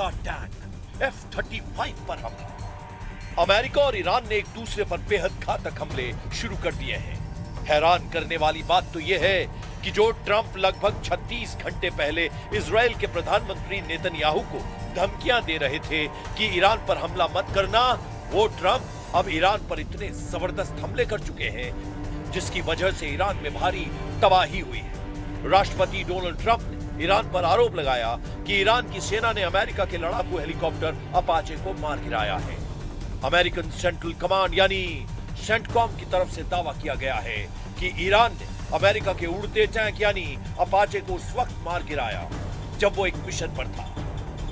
सस्ता tank F-35 पर हमला। अमेरिका और ईरान ने एक दूसरे पर बेहद घातक हमले शुरू कर दिए हैं। हैरान करने वाली बात तो यह है कि जो ट्रंप लगभग 36 घंटे पहले इजराइल के प्रधानमंत्री नेतन्याहू को धमकियां दे रहे थे कि ईरान पर हमला मत करना, वो ट्रंप अब ईरान पर इतने जबरदस्त हमले कर चुके हैं जिसकी वजह से ईरान में भारी तबाही हुई है। राष्ट्रपति डोनाल्ड ट्रंप ने ईरान पर आरोप लगाया कि ईरान की सेना ने अमेरिका के लड़ाकू हेलीकॉप्टर अपाचे को मार गिराया है। अमेरिकन सेंट्रल कमांड यानी सेंटकॉम की तरफ से दावा किया गया है कि ईरान ने अमेरिका के उड़ते टैंक यानी अपाचे को उस वक्त मार गिराया जब वो एक मिशन पर था।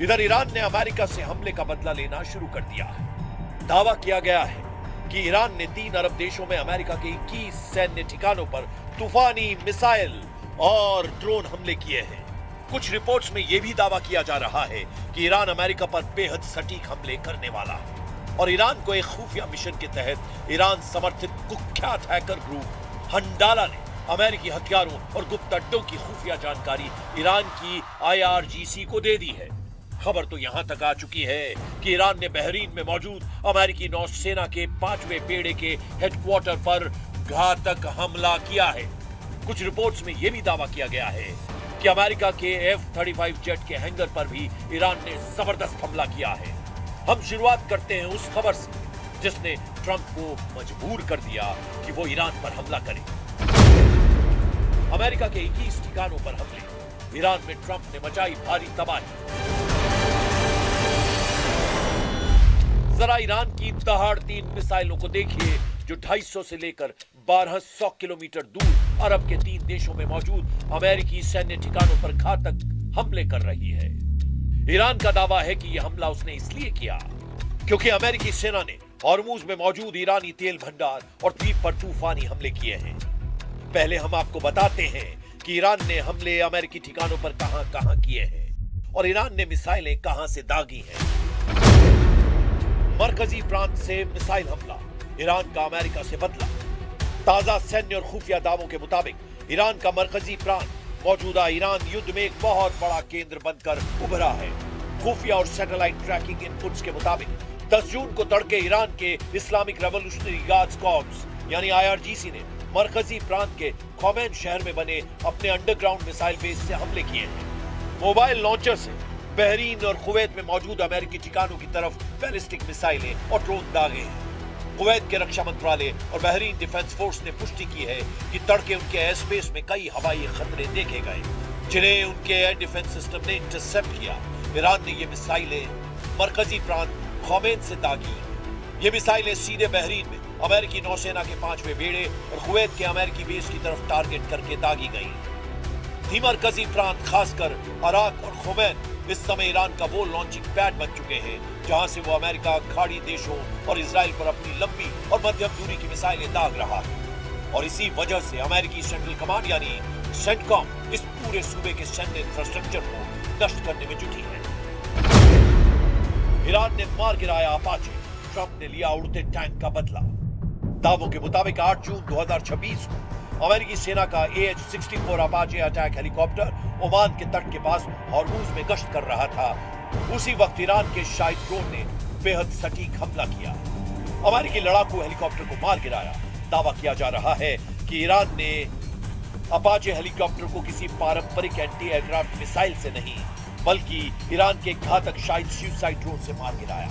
इधर ईरान ने अमेरिका से हमले का बदला लेना शुरू कर दिया है। दावा किया गया है कि ईरान ने 3 अरब देशों में अमेरिका के 21 सैन्य ठिकानों पर तूफानी मिसाइल और ड्रोन हमले किए हैं। कुछ रिपोर्ट्स में यह भी दावा किया जा रहा है कि ईरान अमेरिका पर बेहद सटीक हमले करने वाला है और ईरान को एक खुफिया मिशन के तहत ईरान समर्थित कुख्यात हैकर ग्रुप हंडाला ने अमेरिकी हथियारों और गुप्त अड्डों की खुफिया जानकारी ईरान की IRGC को दे दी है। खबर तो यहां तक आ चुकी है कि ईरान ने बहरीन में मौजूद अमेरिकी नौसेना के 5वें बेड़े के हेडक्वार्टर पर घातक हमला किया है। कुछ रिपोर्ट्स में यह भी दावा किया गया है कि अमेरिका के F-35 जेट के हैंगर पर भी ईरान ने जबरदस्त हमला किया है। हम शुरुआत करते हैं उस खबर से जिसने ट्रंप को मजबूर कर दिया कि वो ईरान पर हमला करे। अमेरिका के 21 ठिकानों पर हमले, ईरान में ट्रंप ने मचाई भारी तबाही। जरा ईरान की दहाड़ती मिसाइलों को देखिए जो 250 से लेकर 1200 किलोमीटर दूर अरब के 3 देशों में मौजूद अमेरिकी सैन्य ठिकानों पर घातक हमले कर रही है। ईरान का दावा है कि यह हमला उसने इसलिए किया क्योंकि अमेरिकी सेना ने हॉर्मुज में मौजूद ईरानी तेल भंडार और द्वीप पर तूफानी हमले किए हैं। पहले हम आपको बताते हैं कि ईरान ने हमले अमेरिकी ठिकानों पर कहां-कहां किए हैं और ईरान ने मिसाइलें कहां से दागी हैं। मरकजी प्रांत से मिसाइल हमला, ईरान का अमेरिका से बदला। ताजा सैन्य और खुफिया दावों के मुताबिक ईरान का मरकजी प्रांत मौजूदा ईरान युद्ध में एक बहुत बड़ा केंद्र बनकर उभरा है। खुफिया और सैटेलाइट ट्रैकिंग इनपुट्स के मुताबिक 10 जून को तड़के ईरान के इस्लामिक रेवोल्यूशनरी गार्ड्स कॉर्प्स यानी IRGC ने मरकजी प्रांत के खोमेन शहर में बने अपने अंडरग्राउंड मिसाइल बेस से हमले किए हैं। मोबाइल लॉन्चर से बहरीन और कुवैत में मौजूद अमेरिकी ठिकानों की तरफ बैलिस्टिक मिसाइलें और ड्रोन दागे हैं। कुवैत के रक्षा मंत्रालय और बहरीन डिफेंस फोर्स ने पुष्टि की है कि तड़के उनके एयर स्पेस में कई हवाई खतरे देखे गए जिन्हें उनके एयर डिफेंस सिस्टम ने इंटरसेप्ट किया। ईरान ने ये मिसाइलें मरकजी प्रांत खोमेन से दागी। ये मिसाइलें सीधे बहरीन में अमेरिकी नौसेना के 5वें बेड़े और कुवैत के अमेरिकी बेस की तरफ टारगेट करके दागी गई। मरकजी प्रांत खासकर अराक और खोमेन इस समय ईरान का वो लॉन्चिंग पैड बन चुके हैं जहां से वो अमेरिका खाड़ी देशों और इजराइल पर अपनी लंबी और मध्यम दूरी की मिसाइलें दाग रहा है और इसी वजह से अमेरिकी सेंट्रल कमांड यानी सेंटकॉम इस पूरे सूबे के सैन्य इंफ्रास्ट्रक्चर को नष्ट करने में जुटी है। ईरान ने मार गिराया अपाचे, ट्रंप ने लिया उड़ते टैंक का बदला। दावों के मुताबिक 8 जून 2026 को अमेरिकी सेना का AH-64 Apache attack helicopter Oman के तट के पास हॉर्मुज में गश्त कर रहा था। उसी वक्त ईरान के शाइद ड्रोन ने बेहद सटीक हमला किया, अमेरिकी लड़ाकू हेलीकॉप्टर को मार गिराया। दावा किया जा रहा है कि ईरान ने अपाचे हेलीकॉप्टर को किसी पारंपरिक एंटी एयरक्राफ्ट मिसाइल से नहीं बल्कि ईरान के घातक शाइद सुसाइड ड्रोन से मार गिराया।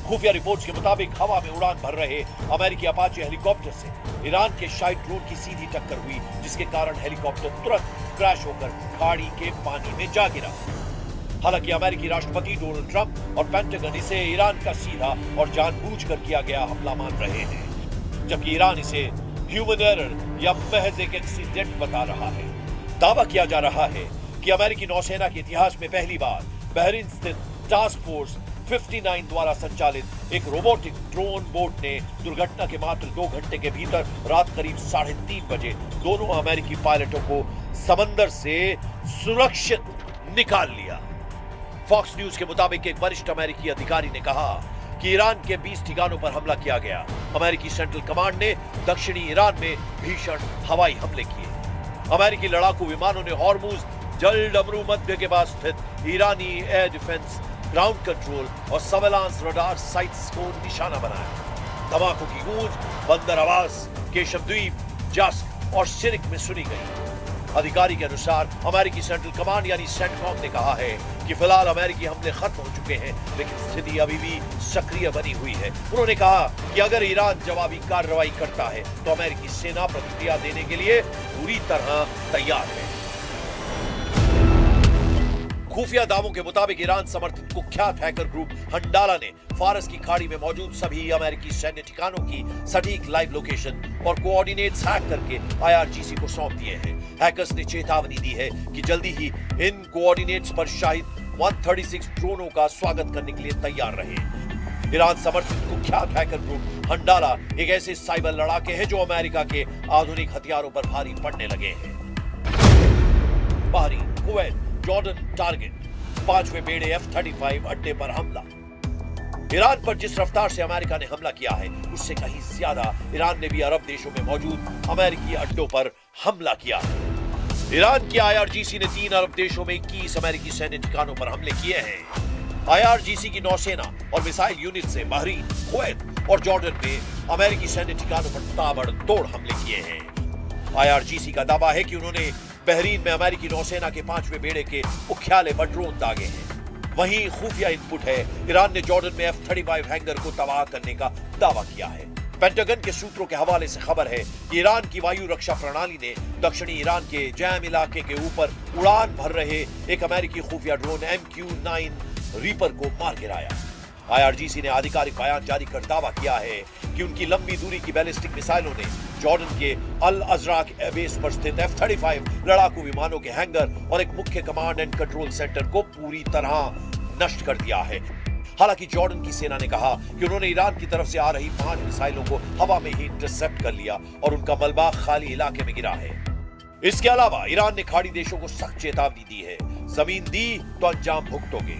खुफिया रिपोर्ट्स के मुताबिक हवा में उड़ान भर रहे अमेरिकी अपाचे हेलीकॉप्टर से ईरान के शाइद ड्रोन की सीधी टक्कर हुई जिसके कारण हेलीकॉप्टर तुरंत क्रैश होकर खाड़ी के पानी में जा गिरा। हालांकि अमेरिकी राष्ट्रपति डोनाल्ड ट्रंप और पेंटागन इसे ईरान का सीधा और जानबूझकर किया गया हमला मान रहे हैं, जबकि ईरान इसे ह्यूमन एरर या महज एक एक्सीडेंट बता रहा है। दावा किया जा रहा है कि अमेरिकी नौसेना के इतिहास में पहली बार बहरीन स्थित टास्क फोर्स 59 द्वारा संचालित एक रोबोटिक ड्रोन बोट ने दुर्घटना के मात्र 2 घंटे के भीतर रात करीब 3:30 बजे दोनों अमेरिकी पायलटों को समंदर से सुरक्षित निकाल लिया। फॉक्स न्यूज के मुताबिक एक वरिष्ठ अमेरिकी अधिकारी ने कहा कि ईरान के 20 ठिकानों पर हमला किया गया। अमेरिकी सेंट्रल कमांड ने दक्षिणी ईरान में भीषण हवाई हमले किए। अमेरिकी लड़ाकू विमानों ने हॉर्मुज जल डमरू मध्य के पास स्थित ईरानी एयर डिफेंस ग्राउंड कंट्रोल और सर्वेलांस रडार साइट्स को निशाना बनाया। धमाकों की गूंज बंदर आवास, केशव द्वीप, जस्क और सिरिक में सुनी गई। अधिकारी के अनुसार अमेरिकी सेंट्रल कमांड यानी सेंटकॉम ने कहा है कि फिलहाल अमेरिकी हमले खत्म हो चुके हैं, लेकिन स्थिति अभी भी सक्रिय बनी हुई है। उन्होंने कहा कि अगर ईरान जवाबी कार्रवाई करता है तो अमेरिकी सेना प्रतिक्रिया देने के लिए पूरी तरह तैयार है। खुफिया दावों के मुताबिक ईरान समर्थित कुख्यात हैकर ग्रुप हंडाला ने फारस की खाड़ी में मौजूद सभी अमेरिकी सैन्य ठिकानों की सटीक लाइव लोकेशन और कोऑर्डिनेट्स हैक करके आईआरजीसी को सौंप दिए हैं। हैकर्स ने चेतावनी दी है कि जल्दी ही इन कोऑर्डिनेट्स पर शाहिद 136 ड्रोनों का स्वागत करने के लिए तैयार रहे। ईरान समर्थित कुख्यात हैकर ग्रुप हंडाला एक ऐसे साइबर लड़ाके हैं जो अमेरिका के आधुनिक हथियारों पर भारी पड़ने लगे हैं। बहरीन, कुवैत, जॉर्डन टारगेट, 5वें बेड़े F-35 अड्डे पर हमला। ईरान पर जिस रफ्तार से अमेरिका ने हमला किया है उससे कहीं ज्यादा ईरान ने भी अरब देशों में मौजूद अमेरिकी अड्डों पर हमला किया है। ईरान की आईआरजीसी ने 3 अरब देशों में 21 अमेरिकी सैन्य ठिकानों पर हमले किए हैं। आईआरजीसी की नौसेना और मिसाइल यूनिट से बहरीन, कुवैत और जॉर्डन में अमेरिकी सैन्य ठिकानों पर ताबड़तोड़ हमले किए हैं। आईआरजीसी का दावा है कि उन्होंने बहरीन में अमेरिकी नौसेना के 5वें बेड़े के मुख्यालय पर ड्रोन दागे हैं। वहीं खुफिया इनपुट है, ईरान ने जॉर्डन में F-35 हैंगर को तबाह करने का दावा किया है। पेंटागन के सूत्रों के हवाले से खबर है कि ईरान की वायु रक्षा प्रणाली ने दक्षिणी ईरान के जैम इलाके के ऊपर उड़ान भर रहे एक अमेरिकी खुफिया ड्रोन MQ-9 रीपर को मार गिराया। आईआरजीसी ने आधिकारिक बयान जारी कर दावा किया है कि उनकी लंबी दूरी की बैलिस्टिक मिसाइलों ने जॉर्डन के अल अजराक एयरबेस पर स्थित F-35 लड़ाकू विमानों के हैंगर और एक मुख्य कमांड एंड कंट्रोल सेंटर को पूरी तरह नष्ट कर दिया है। हालांकि जॉर्डन की सेना ने कहा कि उन्होंने ईरान की तरफ से आ रही 5 मिसाइलों को हवा में ही इंटरसेप्ट कर लिया और उनका मलबा खाली इलाके में गिरा है। इसके अलावा ईरान ने खाड़ी देशों को सख्त चेतावनी दी है, जमीन दी तो अंजाम भुगतोगे।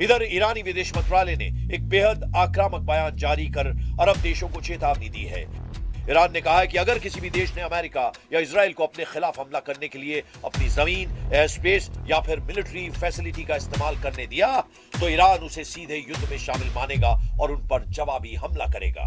इधर ईरानी विदेश मंत्रालय ने एक बेहद आक्रामक बयान जारी कर अरब देशों को चेतावनी दी है। ईरान ने कहा है कि अगर किसी भी देश ने अमेरिका या इजराइल को अपने खिलाफ हमला करने के लिए अपनी जमीन, एयर स्पेस या फिर मिलिट्री फैसिलिटी का इस्तेमाल करने दिया तो ईरान उसे सीधे युद्ध में शामिल मानेगा और उन पर जवाबी हमला करेगा।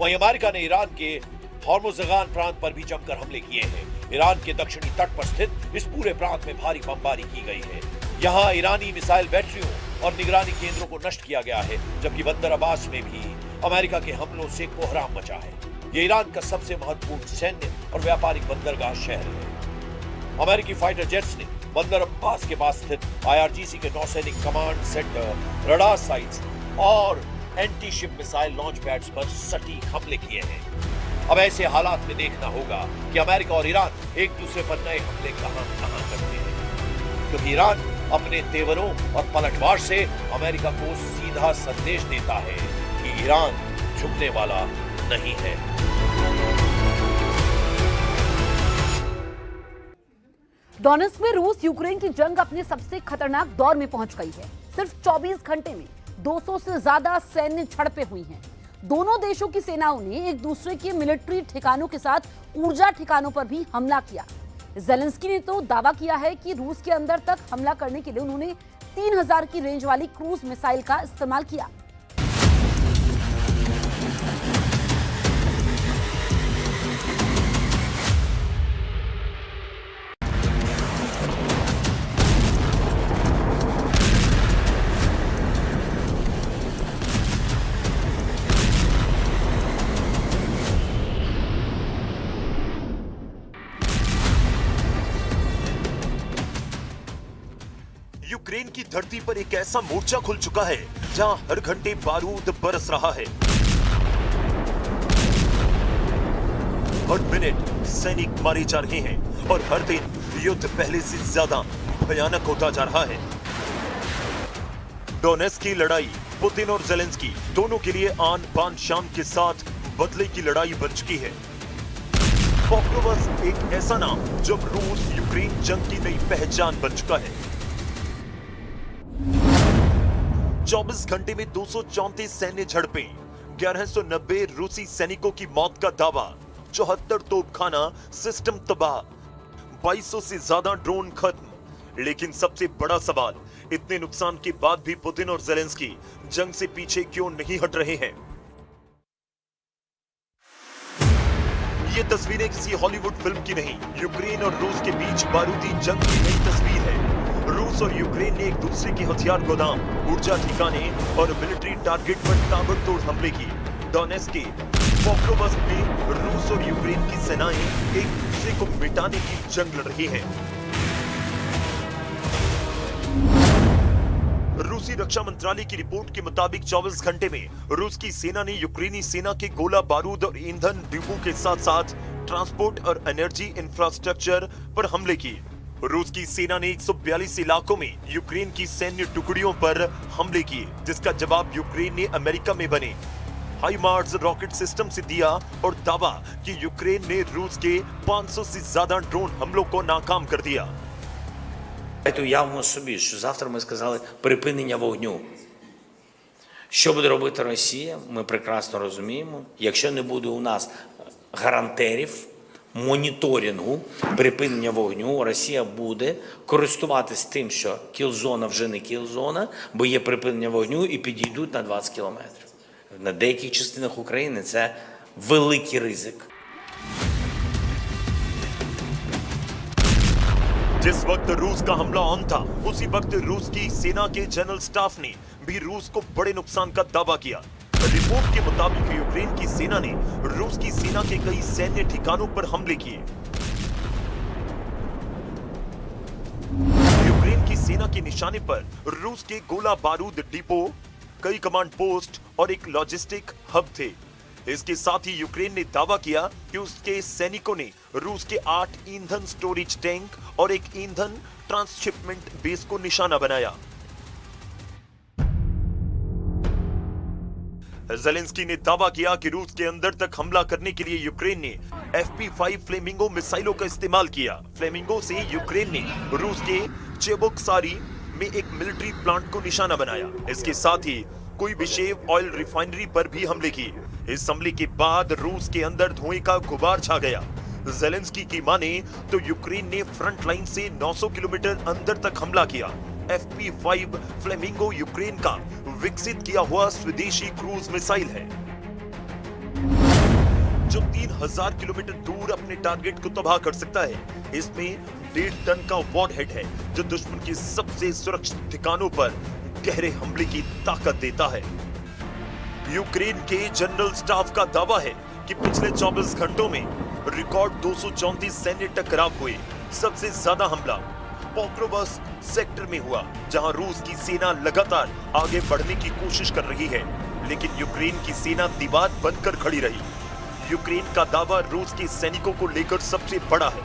वहीं अमेरिका ने ईरान के हॉर्मुज़गान प्रांत पर भी जमकर हमले किए हैं। ईरान के दक्षिणी तट पर स्थित इस पूरे प्रांत में भारी बमबारी की गई है। यहाँ ईरानी मिसाइल बैटरियों और निगरानी केंद्रों को नष्ट किया गया है, जबकि बंदर अब्बास में भी अमेरिका के हमलों से कोहराम मचा है। ये ईरान का सबसे महत्वपूर्ण सैन्य और व्यापारिक बंदरगाह शहर है। अमेरिकी फाइटर जेट्स ने बंदर अब्बास के पास स्थित आईआरजीसी के नौसैनिक कमांड सेंटर, रडार साइट्स और anti ship missile launch pads पर सटीक हमले किए हैं। अब ऐसे हालात में देखना होगा कि अमेरिका और ईरान एक दूसरे पर नए हमले कहां करते हैं, क्योंकि ईरान अपने तेवरों और पलटवार से अमेरिका को सीधा संदेश देता है कि ईरान झुकने वाला नहीं है। डोनेट्स्क में रूस यूक्रेन की जंग अपने सबसे खतरनाक दौर में पहुंच गई है। सिर्फ 24 घंटे में 200 से ज्यादा सैन्य झड़पें हुई हैं। दोनों देशों की सेनाओं ने एक दूसरे के मिलिट्री ठिकानों के साथ ऊर्जा ठिकानों पर भी हमला किया। ज़ेलेंस्की ने तो दावा किया है कि रूस के अंदर तक हमला करने के लिए उन्होंने 3000 की रेंज वाली क्रूज मिसाइल का इस्तेमाल किया। यूक्रेन की धरती पर एक ऐसा मोर्चा खुल चुका है जहां हर घंटे बारूद बरस रहा है। हर मिनट सैनिक मारे जा रहे हैं और हर दिन युद्ध पहले से ज्यादा भयानक होता जा रहा है। डोनेट्स्क की लड़ाई पुतिन और ज़ेलेंस्की दोनों के लिए आन बान शान के साथ बदले की लड़ाई बन चुकी है। पॉक्रोवस्क एक ऐसा नाम जब रूस यूक्रेन जंग की नई पहचान बन चुका है। 24 घंटे में 234 सैन्य झड़पें, 1190 रूसी सैनिकों की मौत का दावा, 74 तोपखाना सिस्टम तबाह, 2200 से ज्यादा ड्रोन खत्म। लेकिन सबसे बड़ा सवाल, इतने नुकसान के बाद भी पुतिन और ज़ेलेंस्की जंग से पीछे क्यों नहीं हट रहे हैं? ये तस्वीरें किसी हॉलीवुड फिल्म की नहीं, यूक्रेन और रूस के बीच बारूदी जंग की नई तस्वीर है। रूस और यूक्रेन ने एक दूसरे के हथियार गोदाम, ऊर्जा ठिकाने और मिलिट्री टारगेट पर ताबड़तोड़ हमले किए। डोनेट्स्क के पॉक्रोवस्क में रूस और यूक्रेन की सेनाएं एक दूसरे को मिटाने की जंग लड़ रही हैं। रूसी रक्षा मंत्रालय की रिपोर्ट के मुताबिक 24 घंटे में रूस की सेना ने यूक्रेनी सेना के गोला बारूद और ईंधन डिपो के साथ साथ ट्रांसपोर्ट और एनर्जी इंफ्रास्ट्रक्चर पर हमले किए। रूस की सेना ने 142 इलाकों में यूक्रेन की सैन्य टुकड़ियों पर हमले किए, जिसका जवाब यूक्रेन ने अमेरिका में बने हाइमार्स रॉकेट सिस्टम से दिया और दावा कि यूक्रेन ने रूस के 500 से ज्यादा ड्रोन हमलों को नाकाम कर दिया। Уявимо собі, що завтра ми сказали припинення вогню. Що буде робити Росія, ми прекрасно розуміємо. Якщо не буде у нас гарантерів, моніторингу, припинення вогню, Росія буде користуватись тим, що кілзона вже не кілзона, бо є припинення вогню і підійдуть на 20 кілометрів. На деяких частинах України це великий ризик. जिस वक्त रूस का हमला ऑन था, उसी वक्त रूस की सेना के जनरल स्टाफ ने भी रूस को बड़े नुकसान का दावा किया। रिपोर्ट के मुताबिक यूक्रेन की सेना ने रूस की सेना के कई सैन्य ठिकानों पर हमले किए। यूक्रेन की सेना के निशाने पर रूस के गोला बारूद डिपो, कई कमांड पोस्ट और एक लॉजिस्टिक हब थे। इसके साथ ही यूक्रेन ने दावा किया कि उसके सैनिकों ने रूस के 8 ईंधन स्टोरेज टैंक और एक ईंधन ट्रांसशिपमेंट बेस को निशाना बनाया। ज़ेलेंस्की ने दावा किया कि रूस के अंदर तक हमला करने के लिए यूक्रेन ने FP5 फ्लेमिंगो मिसाइलों का इस्तेमाल किया। फ्लेमिंगो से यूक्रेन ने रूस के चेबोक्सारी में एक मिलिट्री प्लांट को निशाना बनाया। इसके साथ ही कोई विशेव ऑयल रिफाइनरी पर भी हमले किए। इस हमले के बाद रूस के अंदर धुएं का गुबार छा गया। ज़ेलेंस्की की माने तो यूक्रेन ने फ्रंट लाइन से 900 किलोमीटर अंदर तक हमला किया। FP5 फ्लेमिंगो यूक्रेन का विकसित किया हुआ स्वदेशी क्रूज मिसाइल है, जो 3000 किलोमीटर दूर अपने टारगेट को तबाह कर सकता है। इसमें 1.5 टन का वॉरहेड है, जो दुश्मन के सबसे सुरक्षित ठिकानों पर गहरे हमले की ताकत देता है। यूक्रेन के जनरल स्टाफ का दावा है कि पिछले 24 घंटों में रिकॉर्ड 234 सैन्य टकराव हुए। सबसे ज्यादा हमला पॉक्रोवस्क सेक्टर में हुआ, जहां रूस की सेना लगातार आगे बढ़ने की कोशिश कर रही है, लेकिन यूक्रेन की सेना दीवार बनकर खड़ी रही। यूक्रेन का दावा रूस के सैनिकों को लेकर सबसे बड़ा है।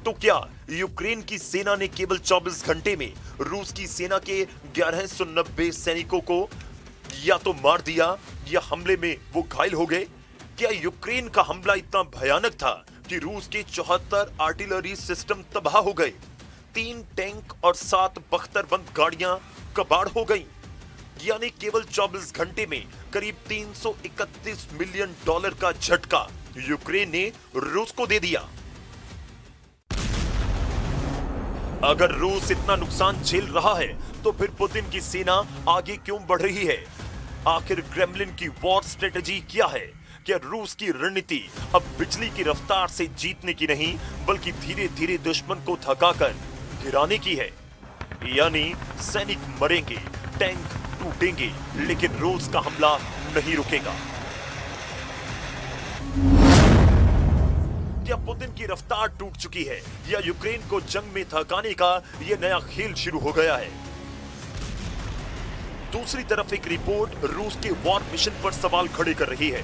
तो क्या यूक्रेन की सेना ने केवल 24 घंटे में रूस की सेना के 1190 सैनिकों को या तो मार दिया या हमले में वो घायल हो गए? क्या यूक्रेन का हमला इतना भयानक था कि रूस के 74 आर्टिलरी सिस्टम तबाह हो गए, 3 टैंक और 7 बख्तरबंद गाड़ियां कबाड़ हो गईं? यानी केवल 24 घंटे में करीब $331 मिलियन का झटका यूक्रेन ने रूस को दे दिया। अगर रूस इतना नुकसान झेल रहा है, तो फिर पुतिन की सेना आगे क्यों बढ़ रही है? आखिर क्रेमलिन की वॉर स्ट्रेटजी क्या है? क्या रूस की रणनीति अब बिजली की रफ्तार से जीतने की नहीं, बल्कि धीरे धीरे दुश्मन को थकाकर गिराने की है? यानी सैनिक मरेंगे, टैंक टूटेंगे, लेकिन रूस का हमला नहीं रुकेगा। क्या पुतिन की रफ्तार टूट चुकी है या यूक्रेन को जंग में थकाने का यह नया खेल शुरू हो गया है? दूसरी तरफ एक रिपोर्ट रूस के वॉर मिशन पर सवाल खड़े कर रही है।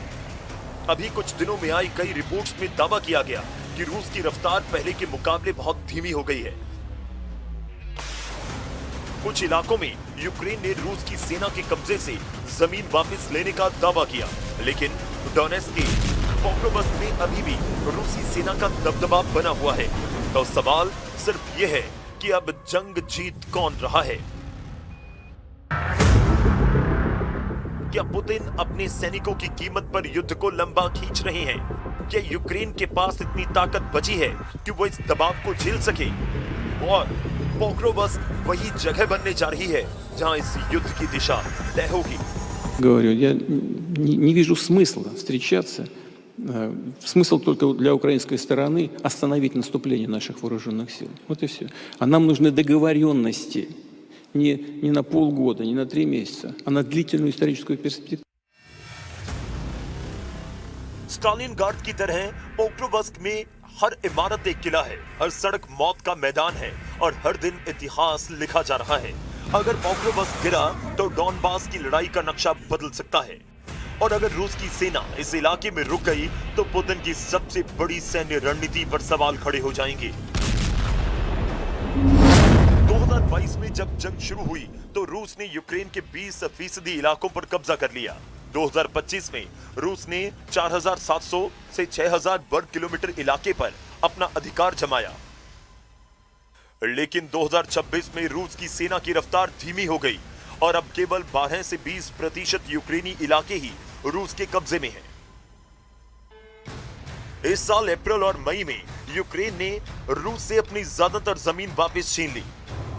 अभी कुछ दिनों में आई कई रिपोर्ट्स में दावा किया गया कि रूस की रफ्तार पहले के मुकाबले बहुत धीमी हो गई है। कुछ इलाकों में यूक्रेन ने रूस की सेना के कब्जे से जमीन वापस लेने का दावा किया, लेकिन डोनेट्स्क के पोक्रोवस्क में अभी भी रूसी सेना का दबदबा बना हुआ है। तो सवाल सिर्फ यह है कि अब जंग जीत कौन रहा है? क्या पुतिन अपने सैनिकों की कीमत पर युद्ध को लंबा खींच रहे हैं? क्या यूक्रेन के पास इतनी ताकत बची है कि वो इस दबाव को झेल सके? और पोक्रोवस्क वही जगह बनने जा रही है जहां इस युद्ध की दिशा तय होगी। Говорю, я не вижу смысла встречаться. Смысл только для украинской стороны остановить наступление наших вооруженных сил. Вот и все. А нам нужны договоренности не на полгода, не на 3 месяца, а на длительную историческую перспективу. स्टालिनग्राड की तरह पोक्रोवस्क में हर इमारत एक किला है, हर सड़क मौत का मैदान है और हर दिन इतिहास लिखा जा रहा है। अगर पोक्रोवस्क गिरा तो डॉनबास की लड़ाई का नक्शा बदल सकता है, और अगर रूस की सेना इस इलाके में रुक गई तो पुतिन की सबसे बड़ी सैन्य रणनीति पर सवाल खड़े हो जाएंगे। 2022 में जब जंग शुरू हुई तो रूस ने यूक्रेन के 20% इलाकों पर कब्जा कर लिया। 2025 में रूस ने 4,700 से 6,000 वर्ग किलोमीटर इलाके पर अपना अधिकार जमाया, लेकिन 2026 में रूस की सेना की रफ्तार धीमी हो गई और अब केवल 12 से 20% यूक्रेनी इलाके ही रूस के कब्जे में हैं। इस साल अप्रैल और मई में यूक्रेन ने रूस से अपनी ज्यादातर जमीन वापस छीन ली।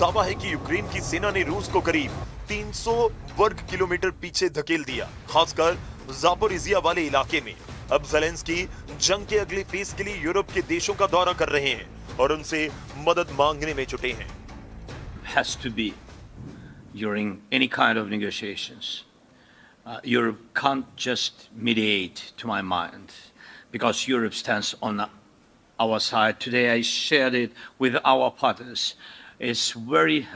दावा है कि यूक्रेन की सेना ने रूस को करीब 300 वर्ग किलोमीटर पीछे धकेल दिया, खासकर जापोरिजिया वाले इलाके में। अब ज़ेलेंस्की जंग के अगले फेज के लिए यूरोप के देशों का दौरा कर रहे हैं और उनसे मदद मांगने में जुटे हैं। Has to be during any kind of negotiations. Europe can't just mediate, to my mind, because Europe stands on our side. Today I shared it with our partners. It's very,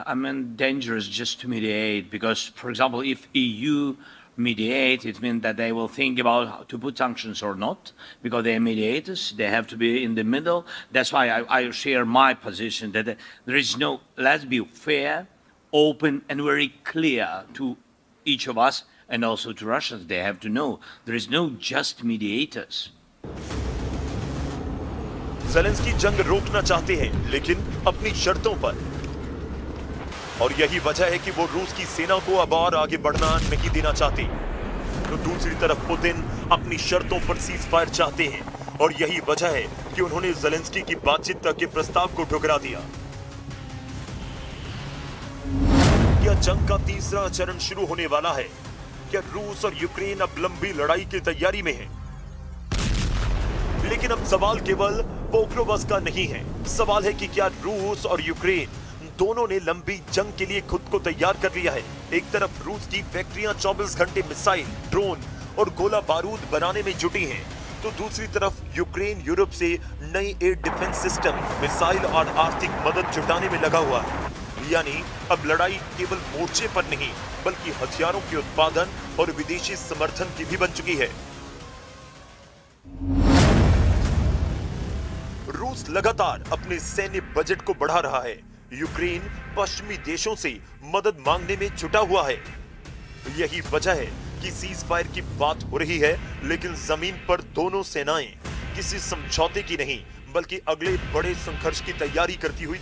dangerous just to mediate because, for example, if EU mediate, it means that they will think about how to put sanctions or not, because they are mediators. They have to be in the middle. That's why I share my position that there is no, let's be fair, open and very clear to each of us and also to Russians. They have to know there is no just mediators. Zelensky जंग रोकना चाहते हैं, लेकिन अपनी शर्तों पर। और यही वजह है कि वो रूस की सेना को अब और आगे बढ़ना नहीं देना चाहते। तो दूसरी तरफ पुतिन अपनी शर्तों पर सीज फायर चाहते हैं, और यही वजह है कि उन्होंने ज़ेलेंस्की की बातचीत तक के प्रस्ताव को ठुकरा दिया। क्या जंग का तीसरा चरण शुरू होने वाला है? क्या रूस और यूक्रेन अब लंबी लड़ाई की तैयारी में है? लेकिन अब सवाल केवल पोक्रोवस्क का नहीं है। सवाल है कि क्या रूस और यूक्रेन दोनों ने लंबी जंग के लिए खुद को तैयार कर लिया है। एक तरफ रूस की फैक्ट्रियां 24 घंटे मिसाइल, ड्रोन और गोला बारूद बनाने में जुटी हैं, तो दूसरी तरफ यूक्रेन यूरोप से नई एयर डिफेंस सिस्टम, मिसाइल और आर्थिक मदद जुटाने में लगा हुआ है। यानी अब लड़ाई केवल मोर्चे पर नहीं, बल्कि हथियारों के उत्पादन और विदेशी समर्थन की भी बन चुकी है। रूस लगातार अपने सैन्य बजट को बढ़ा रहा है। यूक्रेन पश्चिमी देशों से मदद मांगने में जुटा हुआ है। यही वजह है कि सीज फायर की बात हो रही है, लेकिन जमीन पर दोनों सेनाएं किसी समझौते की नहीं, बल्कि अगले बड़े संघर्ष की तैयारी करती हुई